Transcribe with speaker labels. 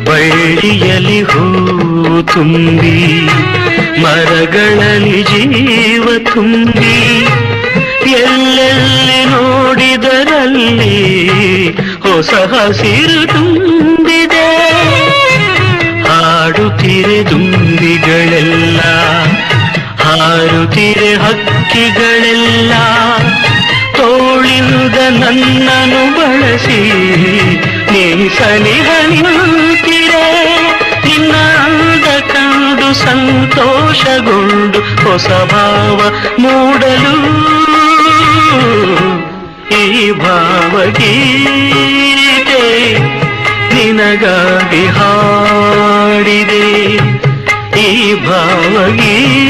Speaker 1: ಬಳ್ಳಿಯಲ್ಲಿ ಹೂ ತುಂಬಿ ಮರಗಳಲ್ಲಿ ಜೀವ ತುಂಬಿ ಎಲ್ಲೆಲ್ಲಿ ನೋಡಿದರಲ್ಲಿ ಹೊಸ ಹಸಿರು ತುಂಬಿದೆ. ಹಾಡುತ್ತಿರೆ ದುಂಬಿಗಳೆಲ್ಲ, ಹಾರುತ್ತಿರೆ ಹಕ್ಕಿಗಳೆಲ್ಲ, ತೋಳಿಂದ ನನ್ನನ್ನು ಬಳಸಿ ನೀ ಸನಿಹ ನಿಂತಿರೆ. ನಿನ್ನ ಅಂದ ಕಂಡು ಸಂತೋಷಗೊಂಡು ಹೊಸ ಭಾವ ಮೂಡಲು ಈ ಭಾವಗೀತೆ ನಿನಗಾಗಿ ಹಾಡಿದೆ. ಈ ಭಾವಗೀತೆ